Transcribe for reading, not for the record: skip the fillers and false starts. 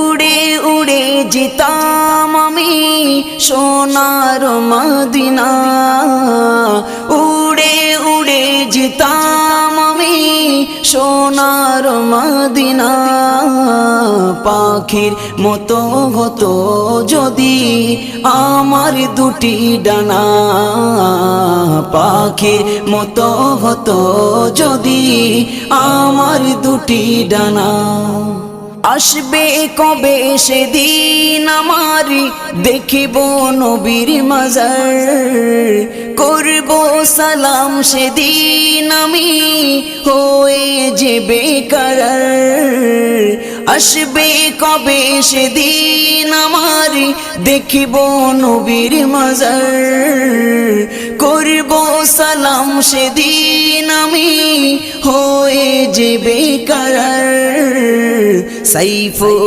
উড়ে উড়ে যেতাম আমি সোনার মদিনা, উড়ে উড়ে যেতাম আমি সোনার মদিনা। পাখির মতো হতো যদি আমার দুটি ডানা, পাখির মতো হতো যদি আমার দুটি ডানা। আসবে কবে সেদিন আমার দেখিব নবীর মাজার, করব সালাম সেদিন আমি হয়ে যে বেকরার। আসবে কবে সেদিন আমার দেখিব নবীর মাজার, করব সালাম সেদিন আমি হয়ে যে বেকরার। সাইফ